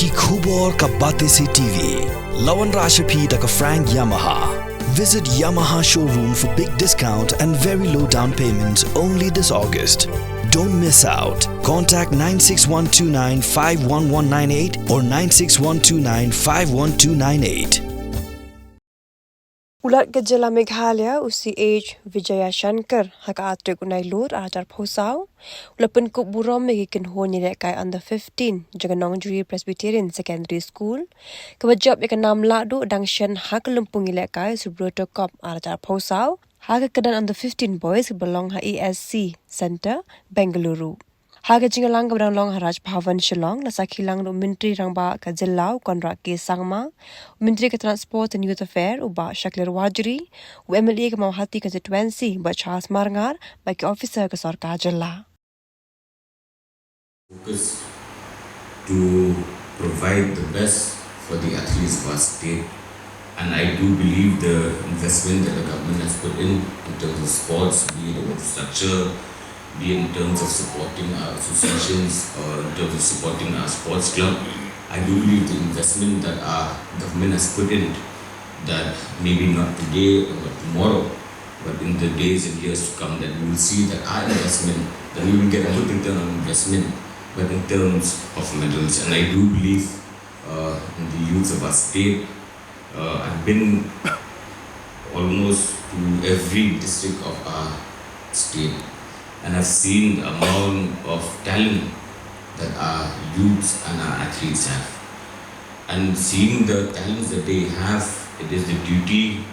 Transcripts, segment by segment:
की खूब और का बातें से टीवी लवन राशि तक Frank Yamaha. Visit Yamaha showroom for big discount and very low down payments only this August. Don't miss out. Contact 96129 51198 or 96129 51298. Ulat Gajala Meghalaya usi age Vijaya Shankar hakaatre kunai lur ajar phosau ula Pynkup Burom megikin Rangïalehkai under 15 jaga Nongjri Presbyterian Secondary School kawajab ikanam ladu dangshan hakalumpungilehkai subroto kop ajar phosau haga kadan under 15 boys belong ha ESC Center Bengaluru. Haga jingalang kabrang long Haraj Bhavan Shillong na sakilang no Ministry rangba ka Jillau Konrak ke Sangma, Ministry ka Transport and Youth Affair uba Shakler Wajri, u MLA ka Mawhati constituency ba Charles Marngar ba ke officer ka Sarkar Jilla. Focus to provide the best for the athletes of our state, and I do believe the investment that the government has put in terms of sports, be it infrastructure, be it in terms of supporting our associations or in terms of supporting our sports club. I do believe the investment that our government has put in, that maybe not today or tomorrow, but in the days and years to come, that we will see that our investment, that we will get a good return on investment, but in terms of medals. And I do believe in the youth of our state. I've been almost to every district of our state, and I've seen the amount of talent that our youths and our athletes have. And seeing the talents that they have, it is the duty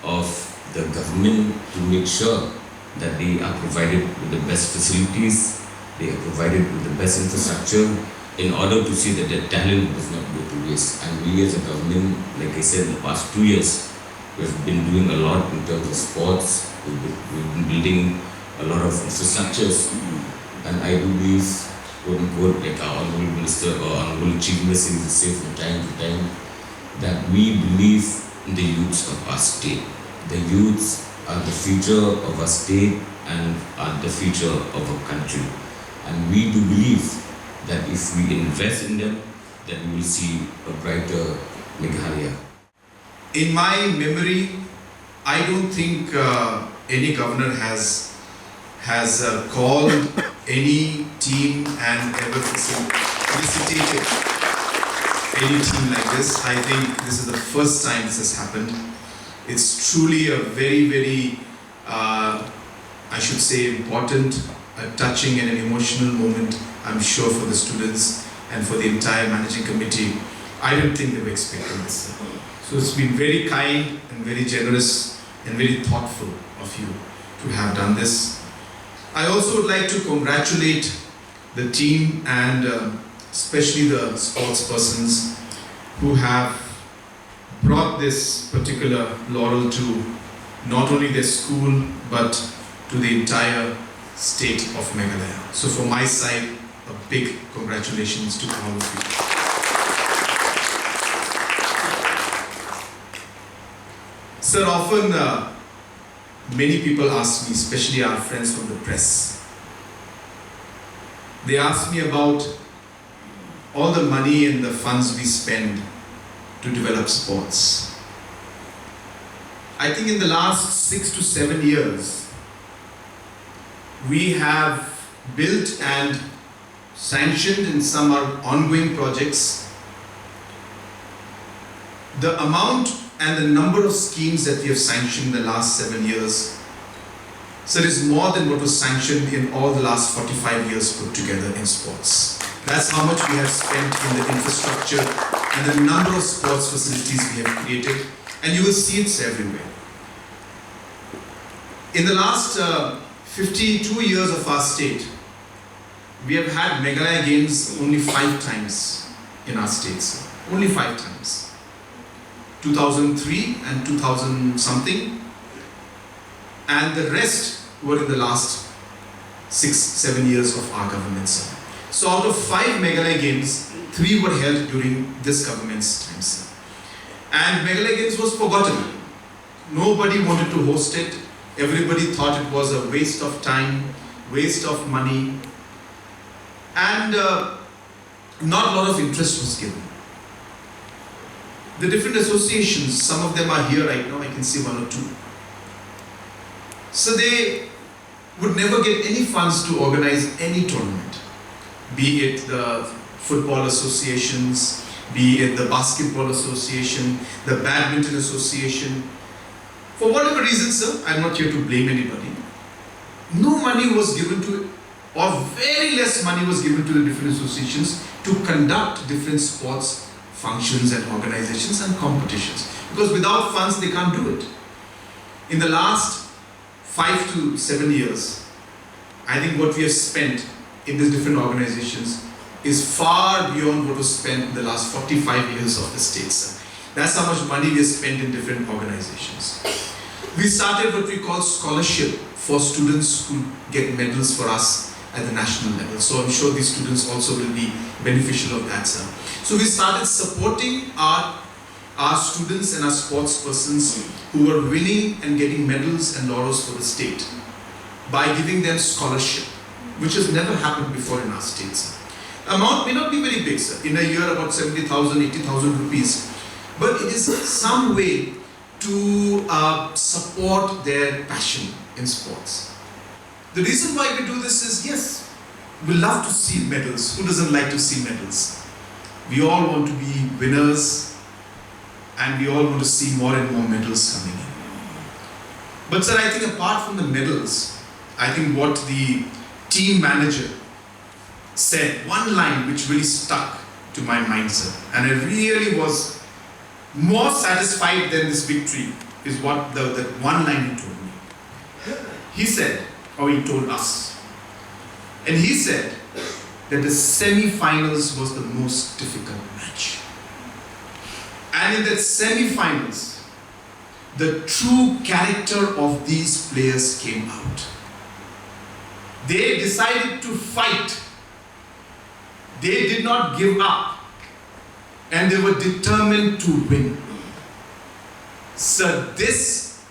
of the government to make sure that they are provided with the best facilities, they are provided with the best infrastructure in order to see that their talent does not go to waste. And we as a government, like I said, in the past 2 years, we've been doing a lot in terms of sports. We've been building a lot of infrastructures, and I do believe, quote unquote, like our Honorable Minister or Honorable Chief Minister will say from time to time, that we believe in the youths of our state. The youths are the future of our state and are the future of our country. And we do believe that if we invest in them, then we will see a brighter Meghalaya. In my memory, I don't think any governor has called any team and ever felicitated any team like this. I think this is the first time this has happened. It's truly a very, very, I should say, important, a touching and an emotional moment, I'm sure, for the students and for the entire managing committee. I don't think they were expecting this. So it's been very kind and very generous and very thoughtful of you to have done this. I also would like to congratulate the team and especially the sports persons who have brought this particular laurel to not only their school but to the entire state of Meghalaya. So from my side, a big congratulations to all of you. Sir, often many people ask me, especially our friends from the press, they ask me about all the money and the funds we spend to develop sports. I think in the last 6 to 7 years, we have built and sanctioned, and some are ongoing projects. The amount and the number of schemes that we have sanctioned in the last 7 years, so it is more than what was sanctioned in all the last 45 years put together in sports. That's how much we have spent in the infrastructure and the number of sports facilities we have created, and you will see it's everywhere. In the last 52 years of our state, we have had Meghalaya Games only 5 times in our states. Only 5 times. 2003 and 2000 something. And the rest were in the last 6-7 years of our government's. So out of 5 Meghalaya Games, 3 were held during this government's time. And Meghalaya Games was forgotten. Nobody wanted to host it. Everybody thought it was a waste of time, waste of money. And not a lot of interest was given. The different associations, some of them are here right now, I can see one or two. So they would never get any funds to organize any tournament, be it the football associations, be it the basketball association, the badminton association. For whatever reason, sir, I'm not here to blame anybody. No money was given to it, or very less money was given to the different associations to conduct different sports functions and organizations and competitions. Because without funds, they can't do it. In the last 5 to 7 years, I think what we have spent in these different organizations is far beyond what was spent in the last 45 years of the state, sir. That's how much money we have spent in different organizations. We started what we call scholarship for students who get medals for us at the national level. So I'm sure these students also will be beneficial of that, sir. So we started supporting our students and our sports persons who were winning and getting medals and laurels for the state by giving them scholarship, which has never happened before in our state, sir. Amount may not be very big, sir. In a year, about 70,000, 80,000 rupees. But it is some way to support their passion in sports. The reason why we do this is, yes, we love to see medals. Who doesn't like to see medals? We all want to be winners, and we all want to see more and more medals coming in. But sir, I think apart from the medals, I think what the team manager said, one line which really stuck to my mind, sir, and I really was more satisfied than this victory, is what that one line he told me. He said, or he told us, and he said that the semi-finals was the most difficult match. And in that semi-finals, the true character of these players came out. They decided to fight. They did not give up. And they were determined to win. So this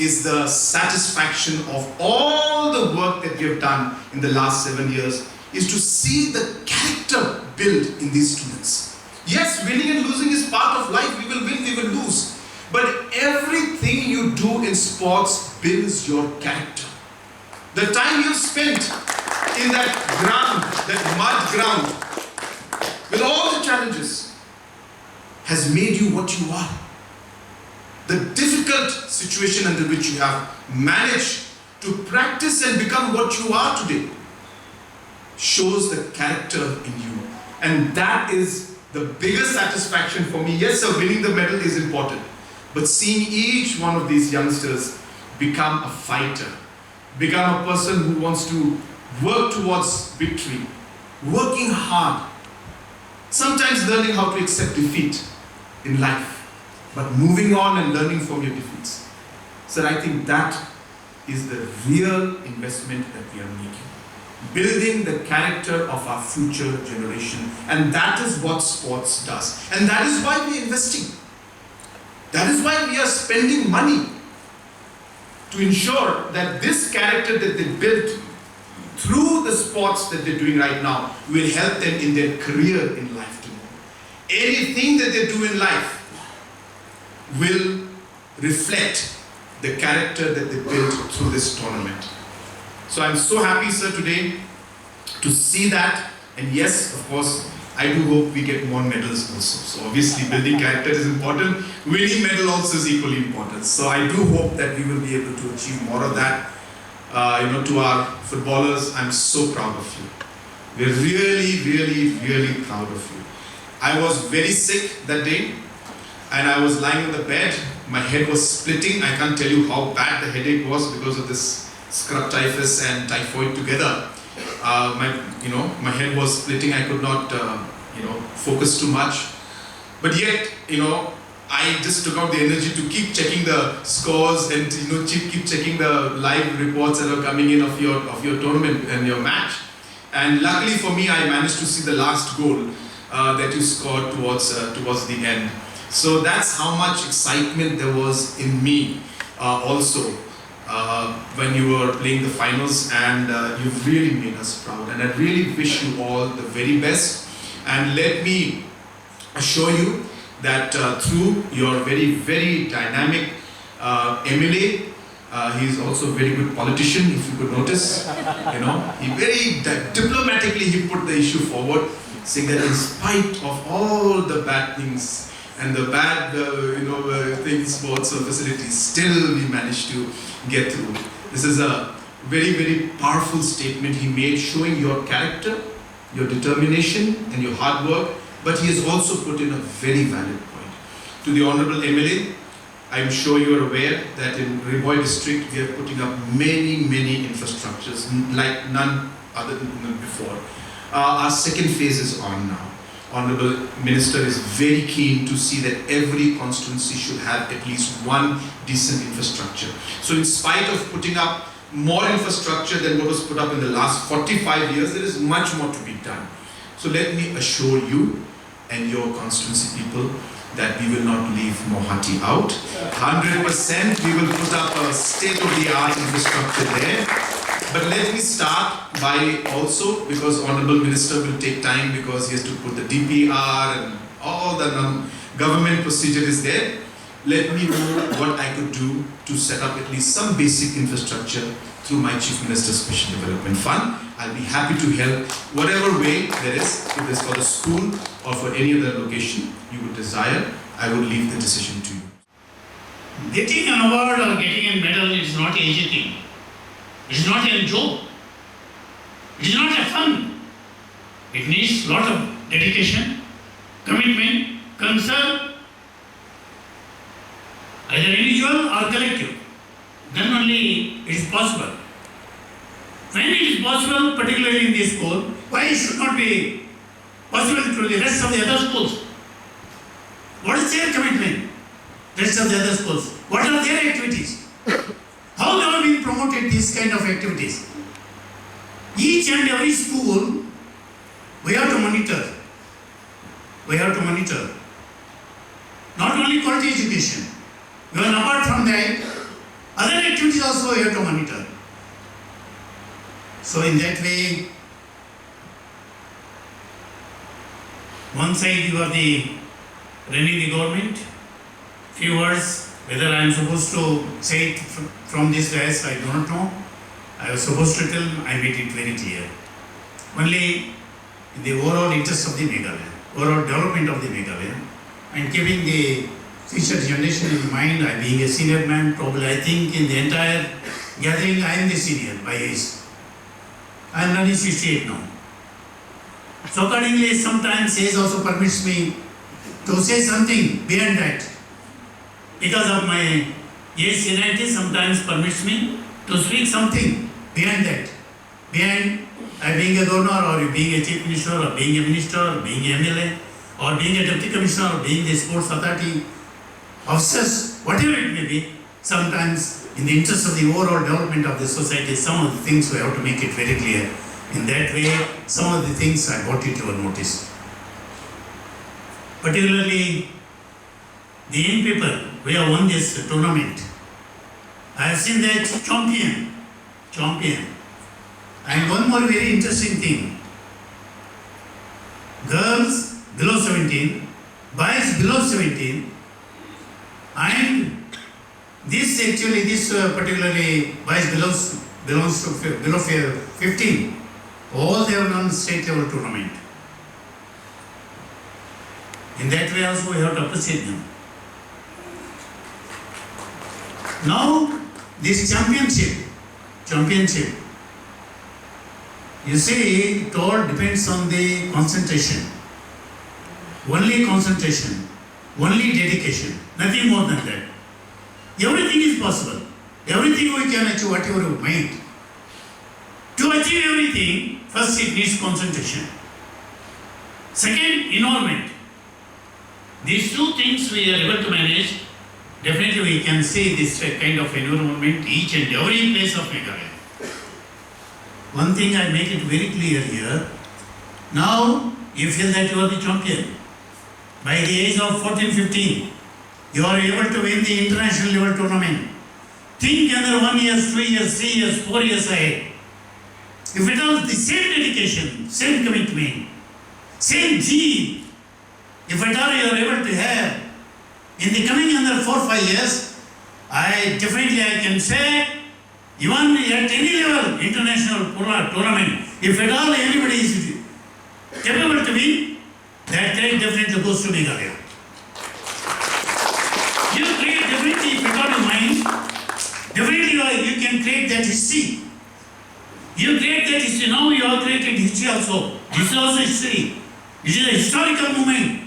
is the satisfaction of all the work that we have done in the last 7 years, is to see the character built in these students. Yes, winning and losing is part of life. We will win, we will lose. But everything you do in sports builds your character. The time you've spent in that ground, that mud ground, with all the challenges, has made you what you are. The difficult situation under which you have managed to practice and become what you are today shows the character in you. And that is the biggest satisfaction for me. Yes, sir, winning the medal is important. But seeing each one of these youngsters become a fighter, become a person who wants to work towards victory, working hard, sometimes learning how to accept defeat in life, but moving on and learning from your defeats. So I think that is the real investment that we are making. Building the character of our future generation. And that is what sports does. And that is why we are investing. That is why we are spending money to ensure that this character that they built through the sports that they're doing right now will help them in their career in life tomorrow. Anything that they do in life will reflect the character that they built through this tournament. So I'm so happy, sir, today to see that. And yes, of course, I do hope we get more medals also. So obviously building character is important. Winning medal also is equally important. So I do hope that we will be able to achieve more of that. To our footballers, I'm so proud of you. We're really, really, really proud of you. I was very sick that day, and I was lying on the bed. My head was splitting. I can't tell you how bad the headache was because of this scrub typhus and typhoid together. My head was splitting. I could not, focus too much. But yet, I just took out the energy to keep checking the scores and keep checking the live reports that are coming in of your tournament and your match. And luckily for me, I managed to see the last goal that you scored towards the end. So that's how much excitement there was in me also when you were playing the finals, and you've really made us proud. And I really wish you all the very best. And let me assure you that through your very, very dynamic MLA, he is also a very good politician, if you could notice. He very diplomatically he put the issue forward, saying that in spite of all the bad things and the bad, things, sports or facilities, still we managed to get through. This is a very, very powerful statement he made, showing your character, your determination and your hard work. But he has also put in a very valid point. To the Honorable MLA, I'm sure you're aware that in Rangïalehkai district we are putting up many, many infrastructures like none other than before. Our second phase is on now. Honorable Minister is very keen to see that every constituency should have at least one decent infrastructure. So in spite of putting up more infrastructure than what was put up in the last 45 years, there is much more to be done. So let me assure you and your constituency people that we will not leave Mohati out. 100% we will put up a state-of-the-art infrastructure there. But let me start by also, because Honorable Minister will take time because he has to put the DPR and all the government procedure is there. Let me know what I could do to set up at least some basic infrastructure through my Chief Minister's Special Development Fund. I'll be happy to help whatever way there is, if it's for the school or for any other location you would desire. I will leave the decision to you. Getting an award or getting a medal is not an easy thing. It's not a joke. It's not a fun. It needs a lot of dedication, commitment, concern, either individual or collective. Then only it is possible. When it is possible, particularly in this school, why it should not be possible to the rest of the other schools? What is their commitment? Rest of the other schools. What are their activities? How they are being promoted these kind of activities? Each and every school, we have to monitor. We have to monitor. Not only quality education. Even apart from that, other activities also we have to monitor. So in that way, one side you are running the government. Few words, whether I am supposed to say it from this dais, I do not know. I was supposed to tell, I made it very clear. Only in the overall interest of the Meghalaya, overall development of the Meghalaya, and keeping the future generation in mind, I being a senior man, probably I think in the entire gathering I am the senior by age. I am running 68 now. So accordingly, sometimes age also permits me to say something beyond that. Because of my age seniority, sometimes permits me to speak something beyond that. Beyond being a governor or being a chief minister or being a minister or being an MLA or being a deputy commissioner or being the sports authority officers, whatever it may be, sometimes in the interest of the overall development of the society, some of the things we have to make it very clear. In that way, some of the things I brought it to your notice. Particularly, the young people who have won this tournament. I have seen that champion. And one more very interesting thing. Girls below 17, boys below 17, and this particularly boys belongs to below 15. All they have done state level tournament. In that way also we have to appreciate them. Now this championship, you see, it all depends on the concentration. Only concentration, only dedication, nothing more than that. Everything is possible. Everything we can achieve, whatever we mind. To achieve everything, first it needs concentration. Second, involvement. These two things we are able to manage. Definitely we can see this kind of environment each and every place of Meghalaya. One thing I make it very clear here. Now you feel that you are the champion. By the age of 14, 15, you are able to win the international level tournament. Think another 1 year, 2 years, 3 years, 4 years ahead. If it was the same dedication, same commitment, same zeal, if at all you are able to have in the coming another 4 or 5 years, I can say, even at any level, international tournament, if at all anybody is capable to win, that credit definitely goes to Meghalaya. You create definitely, if at all you mind, definitely you can create that history. You create that history. Now you have created history also. This is also history. It is a historical moment.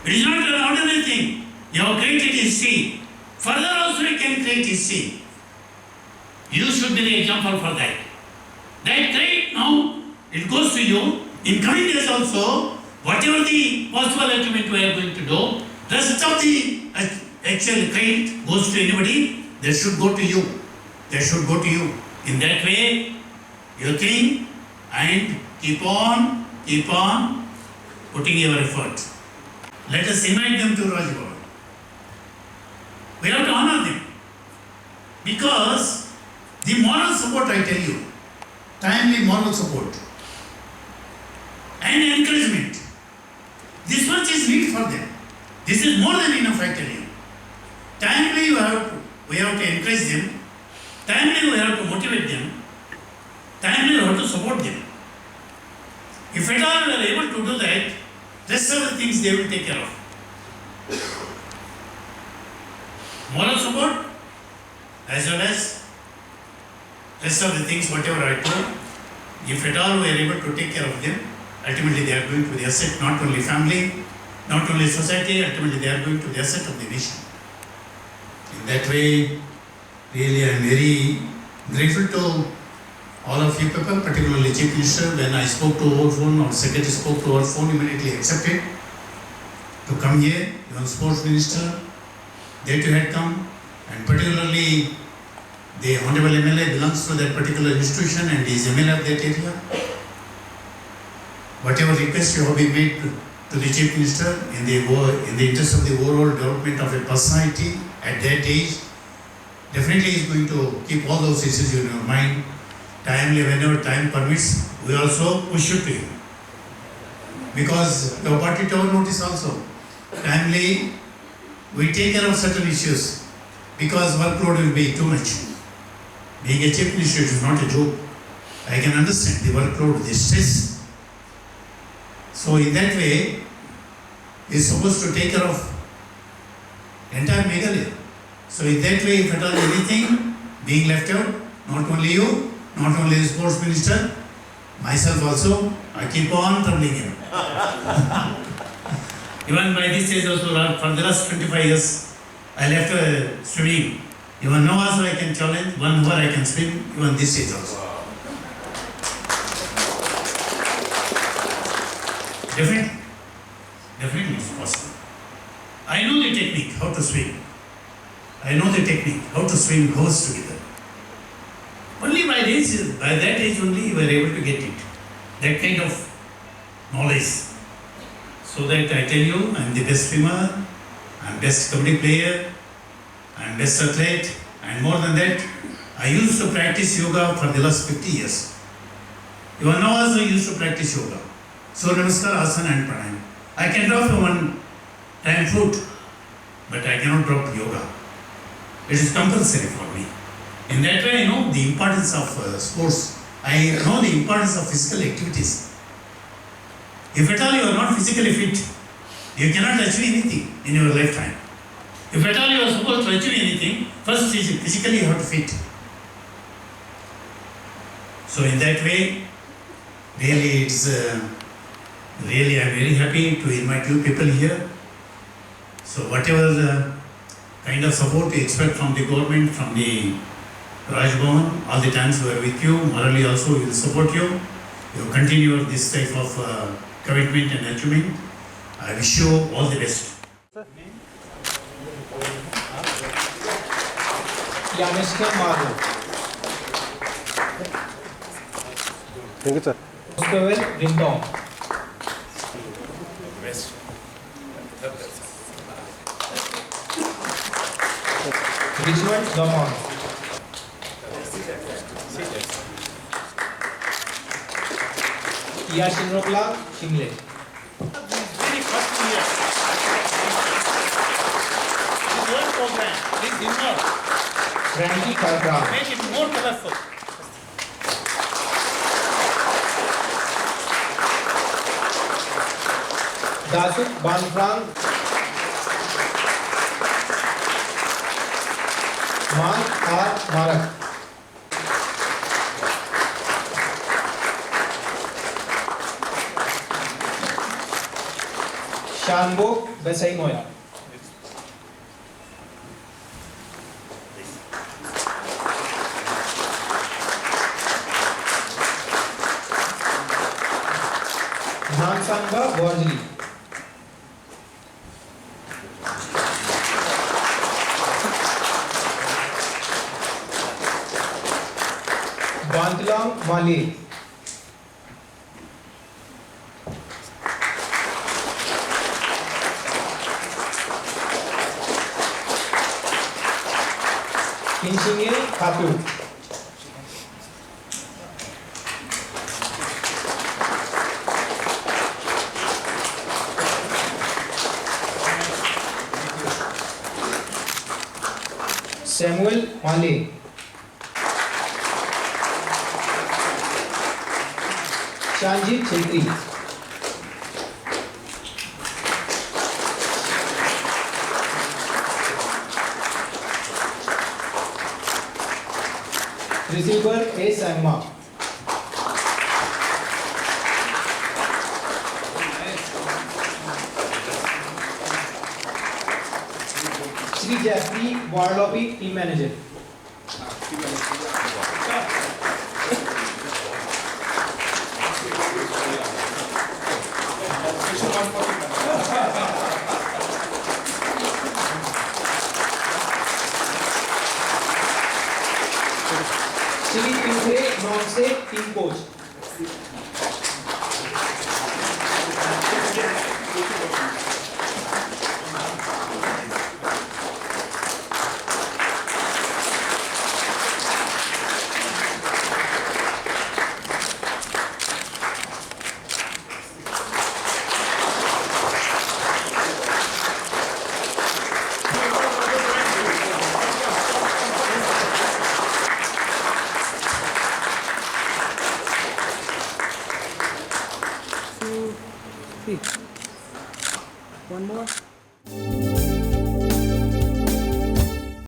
It is not an ordinary thing. You have created history. Further also you can create history. You should be the example for that. That credit now, it goes to you. In coming years also, whatever the possible achievement we are going to do, rest of the actual credit goes to anybody, that should go to you. That should go to you. In that way, you think and keep on putting your effort. Let us invite them to Rajbhavan. We have to honor them. Because the moral support, I tell you, timely moral support and encouragement, this much is needed for them. This is more than enough, I tell you. Timely we have to encourage them. Timely we have to motivate them. Timely we have to support them. If at all we are able to do that, rest of the things they will take care of. Moral support as well as rest of the things, whatever I told, if at all we are able to take care of them, ultimately they are going to be the asset, not only family, not only society, ultimately they are going to be the asset of the nation. In that way, really I am very grateful to all of you people, particularly Chief Minister. When I spoke to our phone, or Secretary spoke to our phone, immediately accepted to come here. Even Sports Minister, they too had come, and particularly the Honorable MLA belongs to that particular institution and is MLA of that area. Whatever request you have been made to the Chief Minister in the interest of the overall development of a personality at that age, definitely is going to keep all those issues in your mind. Timely, whenever time permits, we also push it to you. Because you have got it our notice also. Timely, we take care of certain issues because workload will be too much. Being a Chief Minister is not a joke. I can understand the workload, the stress. So in that way, he is supposed to take care of entire Meghalaya. So in that way, if at all anything being left out, not only you, not only the Sports Minister, myself also, I keep on troubling him. Even by this age also, for the last 25 years, I left swimming. Even now also I can challenge, 1 hour I can swim, even this age also. Definitely it's possible. I know the technique, how to swim. I know the technique, how to swim goes together. Only by that age only you were able to get it. That kind of knowledge. So that I tell you, I am the best swimmer, I am best kabaddi player, I am best athlete, and more than that, I used to practice yoga for the last 50 years. Even now also I used to practice yoga. So Namaskar, Asana and Pranayama. I can drop one time food, but I cannot drop yoga. It is compulsory for me. In that way, I know the importance of sports. I know the importance of physical activities. If at all you are not physically fit, you cannot achieve anything in your lifetime. If at all you are supposed to achieve anything, first physically you have to fit. So in that way, really I am very happy to invite you people here. So whatever the kind of support you expect from the government, from the Rajbhavan, all the times we are with you, morally also we will support you. You continue this type of commitment and achievement. I wish you all the best. Thank you, sir. Richard Domon. Yashinrokla Shingle. Very first year. This whole program, this dinner, Rangi Karkra. make it more colorful. Dasuk Banfrang. Man R. Marak. Shanbok Besaimoya. Nansanga Borjli. Bantulang Mali. Kinshinge Khatu. Samuel Mali. Shanjit Chetri. Receiver A. Sangma. Sri Jeffrey Warlopi, Team Manager. Sri Pingre Nonse, Team Coach.